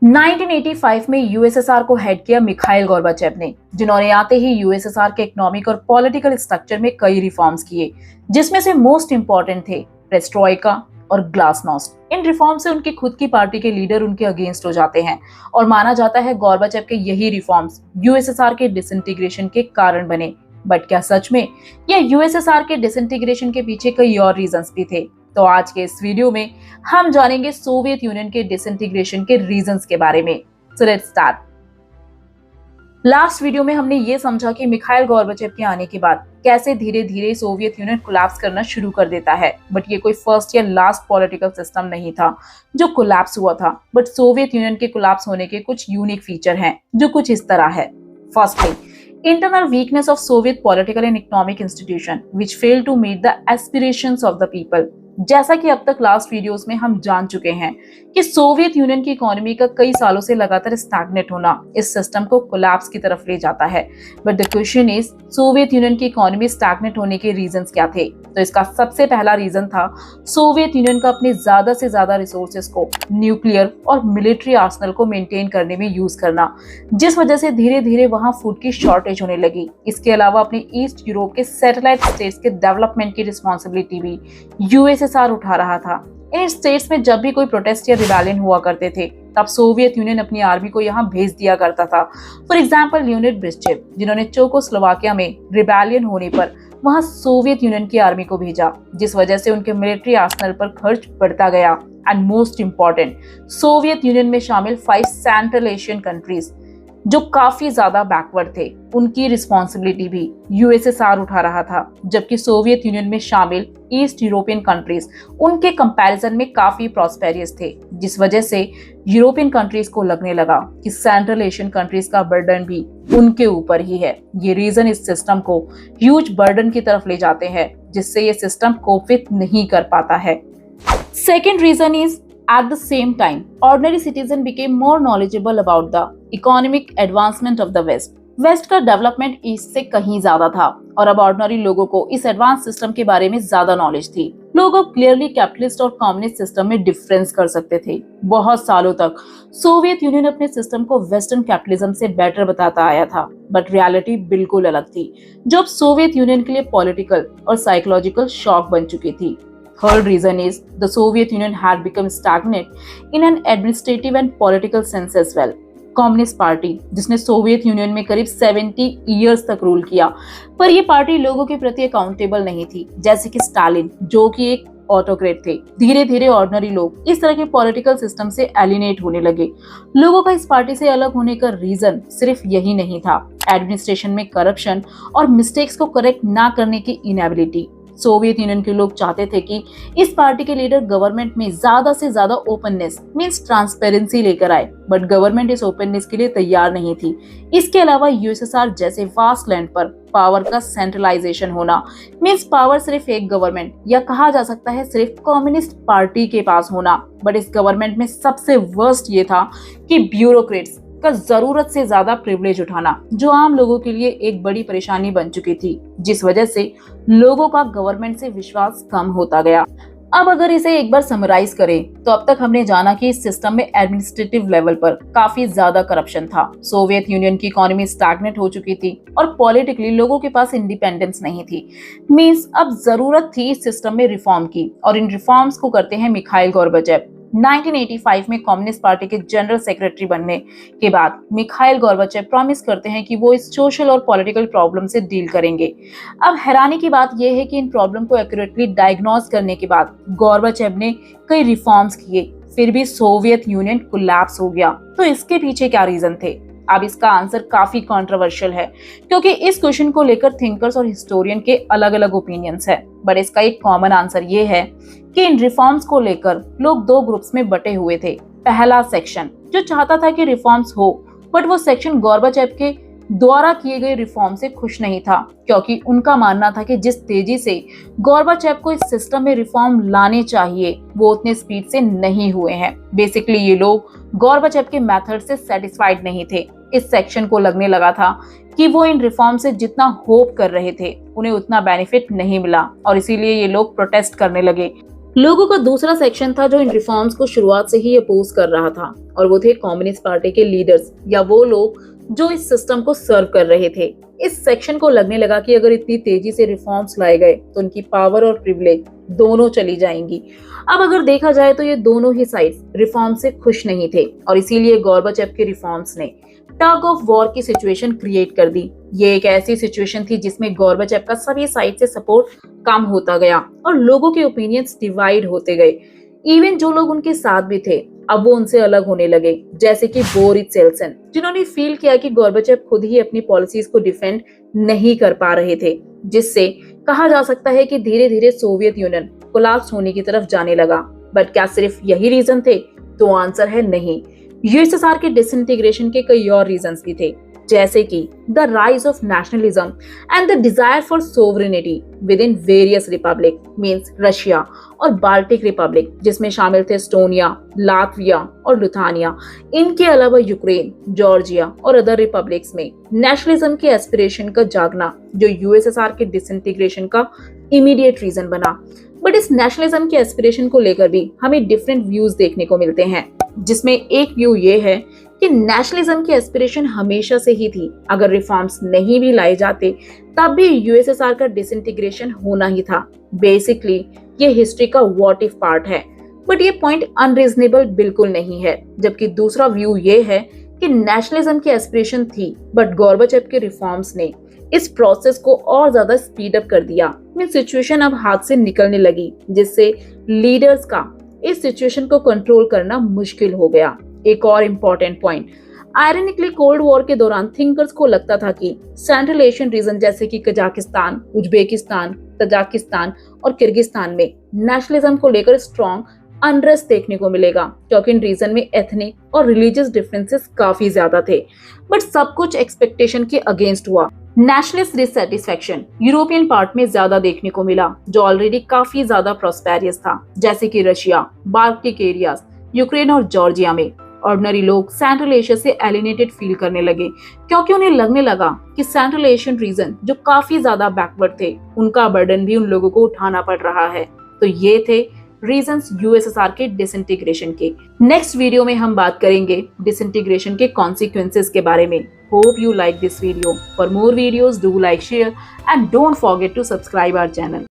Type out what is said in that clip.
1985 में यूएसएसआर को हेड किया मिखाइल गोर्बाचेव ने, जिन्होंने आते ही यूएसएसआर के इकोनॉमिक और पॉलिटिकल स्ट्रक्चर में कई रिफॉर्म्स किए, जिसमें से मोस्ट इंपॉर्टेंट थे पेरेस्ट्रोइका और ग्लासनोस्ट। इन रिफॉर्म से उनकी खुद की पार्टी के लीडर उनके अगेंस्ट हो जाते हैं और माना जाता है गोर्बाचेव के यही रिफॉर्म्स यूएसएसआर के डिसइंटीग्रेशन के कारण बने। बट क्या सच में या यूएसएसआर के डिसइंटीग्रेशन के पीछे कई और रीजंस भी थे? तो आज के इस वीडियो में हम जानेंगे सोवियत यूनियन के डिसइंटीग्रेशन के रीजंस के बारे में। So let's start. Last video में हमने ये समझा कि मिखाइल गोर्बाचेव के आने के बाद कैसे धीरे धीरे सोवियत यूनियन कोलैप्स करना शुरू कर देता है। बट ये कोई फर्स्ट या लास्ट पॉलिटिकल सिस्टम नहीं था जो कोलैप्स हुआ था। बट सोवियत यूनियन के कोलैप्स होने के कुछ यूनिक फीचर हैं जो कुछ इस तरह है। Firstly, internal weakness of Soviet political and economic institution which failed to meet the aspirations of the people। जैसा कि अब तक लास्ट वीडियोस में हम जान चुके हैं कि सोवियत यूनियन की इकोनॉमी का कई सालों से लगातार स्टैग्नेट होना इस सिस्टम को कोलैप्स की तरफ ले जाता है। But the question is, Soviet union की इकोनॉमी स्टैग्नेट होने के रीजंस क्या थे? तो इसका सबसे पहला रीजन था सोवियत यूनियन का अपने ज्यादा से ज्यादा रिसोर्सेज को न्यूक्लियर और मिलिट्री आर्सेनल को मेंटेन करने में यूज करना, जिस वजह से धीरे धीरे वहां फूड की शॉर्टेज होने लगी। इसके अलावा अपने ईस्ट यूरोप के सैटेलाइट स्टेट्स के डेवलपमेंट की रिस्पॉन्सिबिलिटी भी यूएसएसआर उठा रहा था। इन स्टेट्स में जब भी कोई प्रोटेस्ट या रिबेलियन हुआ करते थे तब सोवियत यूनियन अपनी आर्मी को यहाँ भेज दिया करता था। फॉर एग्जाम्पल लियोनिड ब्रेज़नेव, जिन्होंने चेकोस्लोवाकिया में रिबेलियन होने पर वहां सोवियत यूनियन की आर्मी को भेजा, जिस वजह से उनके मिलिट्री आर्सेनल पर खर्च बढ़ता गया। And most important, Soviet union में शामिल 5 सेंट्रल एशियन कंट्रीज जो काफी ज्यादा बैकवर्ड थे, उनकी रिस्पॉन्सिबिलिटी भी यूएसएसआर उठा रहा था, जबकि सोवियत यूनियन में शामिल ईस्ट यूरोपियन कंट्रीज उनके कंपैरिजन में काफी प्रॉस्पेरियस थे, जिस वजह से यूरोपियन कंट्रीज को लगने लगा कि सेंट्रल एशियन कंट्रीज का बर्डन भी उनके ऊपर ही है। ये रीजन इस सिस्टम को ह्यूज बर्डन की तरफ ले जाते हैं, जिससे ये सिस्टम कोप विद नहीं कर पाता है। Second reason is, at the same time, ordinary citizen became more knowledgeable about the economic advancement of the West। West का डेवलपमेंट ईस्ट से कहीं ज्यादा था और अब ऑर्डिनरी लोगों को इस एडवांस सिस्टम के बारे में ज्यादा नॉलेज थी। लोग अब क्लियरली कैपिटलिस्ट और कम्युनिस्ट सिस्टम में डिफरेंस कर सकते थे। बहुत सालों तक सोवियत यूनियन अपने सिस्टम को वेस्टर्न कैपिटलिज्म से बेटर बताता आया था, बट रियलिटी बिल्कुल अलग थी, जो अब सोवियत यूनियन के लिए पॉलिटिकल और साइकोलॉजिकल शॉक बन चुकी थी। Third reason is, the Soviet Union had become stagnant in an administrative and political sense as well। Communist party, जिसने सोवियत यूनियन में करीब 70 इयर्स तक रूल किया, पर यह पार्टी लोगों के प्रति अकाउंटेबल नहीं थी, जैसे कि स्टालिन, जो कि एक ऑटोक्रेट थे। धीरे धीरे ऑर्डिनरी लोग इस तरह के पॉलिटिकल सिस्टम से एलिनेट होने लगे। लोगों का इस पार्टी से अलग होने का रीजन सिर्फ यही नहीं था, एडमिनिस्ट्रेशन में करप्शन और मिस्टेक्स को करेक्ट ना करने की इनएबिलिटी। सोवियत यूनियन के लोग चाहते थे कि इस पार्टी के लीडर गवर्नमेंट में ज्यादा से ज्यादा ओपननेस मींस ट्रांसपेरेंसी लेकर आए, बट गवर्नमेंट इस ओपननेस के लिए तैयार नहीं थी। इसके अलावा यूएसएसआर जैसे वास्ट लैंड पर पावर का सेंट्रलाइजेशन होना मींस पावर सिर्फ एक गवर्नमेंट या कहा जा सकता है सिर्फ कम्युनिस्ट पार्टी के पास होना। बट इस गवर्नमेंट में सबसे वर्स्ट ये था कि ब्यूरोक्रेट्स का जरूरत से ज्यादा प्रिविलेज उठाना, जो आम लोगों के लिए एक बड़ी परेशानी बन चुकी थी, जिस वजह से लोगों का गवर्नमेंट से विश्वास कम होता गया। अब अगर इसे एक बार समराइज करें तो अब तक हमने जाना कि इस सिस्टम में एडमिनिस्ट्रेटिव लेवल पर काफी ज्यादा करप्शन था। सोवियत यूनियन की इकोनॉमी स्टैग्नेट हो चुकी थी और पॉलिटिकली लोगों के पास इंडिपेंडेंस नहीं थी। मींस अब जरूरत थी इस सिस्टम में रिफॉर्म की, और इन रिफॉर्म्स को करते हैं मिखाइल गोर्बाचेव। 1985 में कम्युनिस्ट पार्टी के जनरल सेक्रेटरी बनने के बाद मिखाइल गोर्बाचेव प्रॉमिस करते हैं कि वो इस सोशल और पॉलिटिकल प्रॉब्लम से डील करेंगे। अब हैरानी की बात यह है कि इन प्रॉब्लम को एक्यूरेटली डायग्नोज करने के बाद गोर्बाचेव ने कई रिफॉर्म्स किए, फिर भी सोवियत यूनियन कोलैप्स हो गया। तो इसके पीछे क्या रीजन थे? अब इसका आंसर काफी कंट्रोवर्शियल है, क्योंकि इस क्वेश्चन को लेकर थिंकर्स और हिस्टोरियन के अलग अलग ओपिनियंस है। बट इसका एक कॉमन आंसर ये है कि इन रिफॉर्म्स को लेकर लोग 2 ग्रुप्स में बटे हुए थे। पहला सेक्शन जो चाहता था कि रिफॉर्म्स हो, बट वो सेक्शन गोर्बाचेव के द्वारा किए गए रिफॉर्म से खुश नहीं था, क्योंकि उनका मानना था कि जिस तेजी से गोर्बाचेव को इस सिस्टम में रिफॉर्म लाने चाहिए वो उतने स्पीड से नहीं हुए हैं। बेसिकली ये लोग गोर्बाचेव के मेथड से सेटिस्फाइड नहीं थे। इस सेक्शन को लगने लगा था कि वो इन रिफॉर्म से जितना होप कर रहे थे उन्हें उतना बेनिफिट नहीं मिला, और इसीलिए ये लोग प्रोटेस्ट करने लगे। लोगों का दूसरा सेक्शन था जो इन रिफॉर्म्स को शुरुआत से ही अपोज कर रहा था, और वो थे कम्युनिस्ट पार्टी के लीडर्स या वो लोग जो इस सिस्टम को सर्व कर रहे थे। इस सेक्शन को लगने लगा कि अगर इतनी तेजी से रिफॉर्म्स लाए गए तो उनकी पावर और प्रिविलेज दोनों चली जाएंगी। अब अगर देखा जाए तो ये दोनों ही साइड्स रिफॉर्म से खुश नहीं थे, और इसीलिए गोर्बाचेव के रिफॉर्म्स ने टग ऑफ वॉर की सिचुएशन क्रिएट कर दी। ये एक ऐसी सिचुएशन थी जिसमें गोर्बाचेव का सभी साइड से सपोर्ट कम होता गया और लोगों के ओपिनियंस डिवाइड होते गए। इवन जो लोग उनके साथ भी थे अब वो उनसे अलग होने लगे, जैसे कि बोरिस येल्सिन, जिन्होंने फील किया कि गोर्बाचेव खुद ही अपनी पॉलिसीज को डिफेंड नहीं कर पा रहे थे, जिससे कहा जा सकता है कि धीरे धीरे सोवियत यूनियन कोलैप्स होने की तरफ जाने लगा। बट क्या सिर्फ यही रीजन थे? तो आंसर है नहीं। यूएसएसआर के डिसइंटीग्रेशन के कई और रीजंस भी थे, जैसे कि the rise of nationalism and the desire for sovereignty with in various Republic means Russia और बाल्टिक रिपब्लिक, जिसमें शामिल थे एस्टोनिया, लातविया और लिथुआनिया। इनके अलावा यूक्रेन, जॉर्जिया और अदर रिपब्लिक्स में नेशनलिज्म के एस्पिरेशन का जागना, जो यूएसएसआर के डिसइंटीग्रेशन का इमीडिएट रीजन बना। बट इस नेशनलिज्म के एस्पिरेशन को लेकर भी हमें डिफरेंट व्यूज देखने को मिलते हैं, जिसमें एक व्यू ये है कि नेशनलिज्म की एस्पिरेशन हमेशा से ही थी। अगर रिफॉर्म्स नहीं भी लाए जाते तब भी यूएसएसआर का डिसइंटीग्रेशन होना ही था। बेसिकली ये हिस्ट्री का व्हाट इफ पार्ट है, बट ये पॉइंट अनरीजनेबल बिल्कुल नहीं है। जबकि दूसरा व्यू ये है कि नेशनलिज्म की एस्पिरेशन थी, बट गोर्बाचेव के रिफॉर्म्स ने इस प्रोसेस को और ज्यादा स्पीड अप कर दिया। सिचुएशन अब हाथ से निकलने लगी, जिससे लीडर्स का इस सिचुएशन को कंट्रोल करना मुश्किल हो गया। एक और important point, ironically cold war के दौरान थिंकर्स को लगता था कि सेंट्रल एशियन रीजन जैसे कि कजाकिस्तान, उज्बेकिस्तान, तजाकिस्तान और किर्गिस्तान में नेशनलिज्म को लेकर स्ट्रॉन्ग अनरेस्ट देखने को मिलेगा, क्योंकि इन रीजन में एथनिक और रिलीजियस डिफरेंसेस काफी ज्यादा थे। बट सब कुछ एक्सपेक्टेशन के अगेंस्ट हुआ। नेशनलिस्ट डिससैटिस्फैक्शन यूरोपियन पार्ट में ज्यादा देखने को मिला, जो ऑलरेडी काफी ज्यादा प्रोस्पेरियस था, जैसे कि रशिया, बाल्टिक एरियाज, यूक्रेन और जॉर्जिया में। ऑर्डिनरी लोग सेंट्रल एशिया से एलिनेटेड फील करने लगे, क्योंकि उन्हें लगने लगा कि सेंट्रल एशियन रीजन जो काफी ज्यादा बैकवर्ड थे, उनका बर्डन भी उन लोगों को उठाना पड़ रहा है। तो ये थे रीजंस यूएसएसआर के डिसइंटीग्रेशन के। नेक्स्ट वीडियो में हम बात करेंगे डिसइंटीग्रेशन के कॉन्सिक्वेंसेस के बारे में। Hope you like this video. For more videos, do like, share and don't forget to subscribe our channel.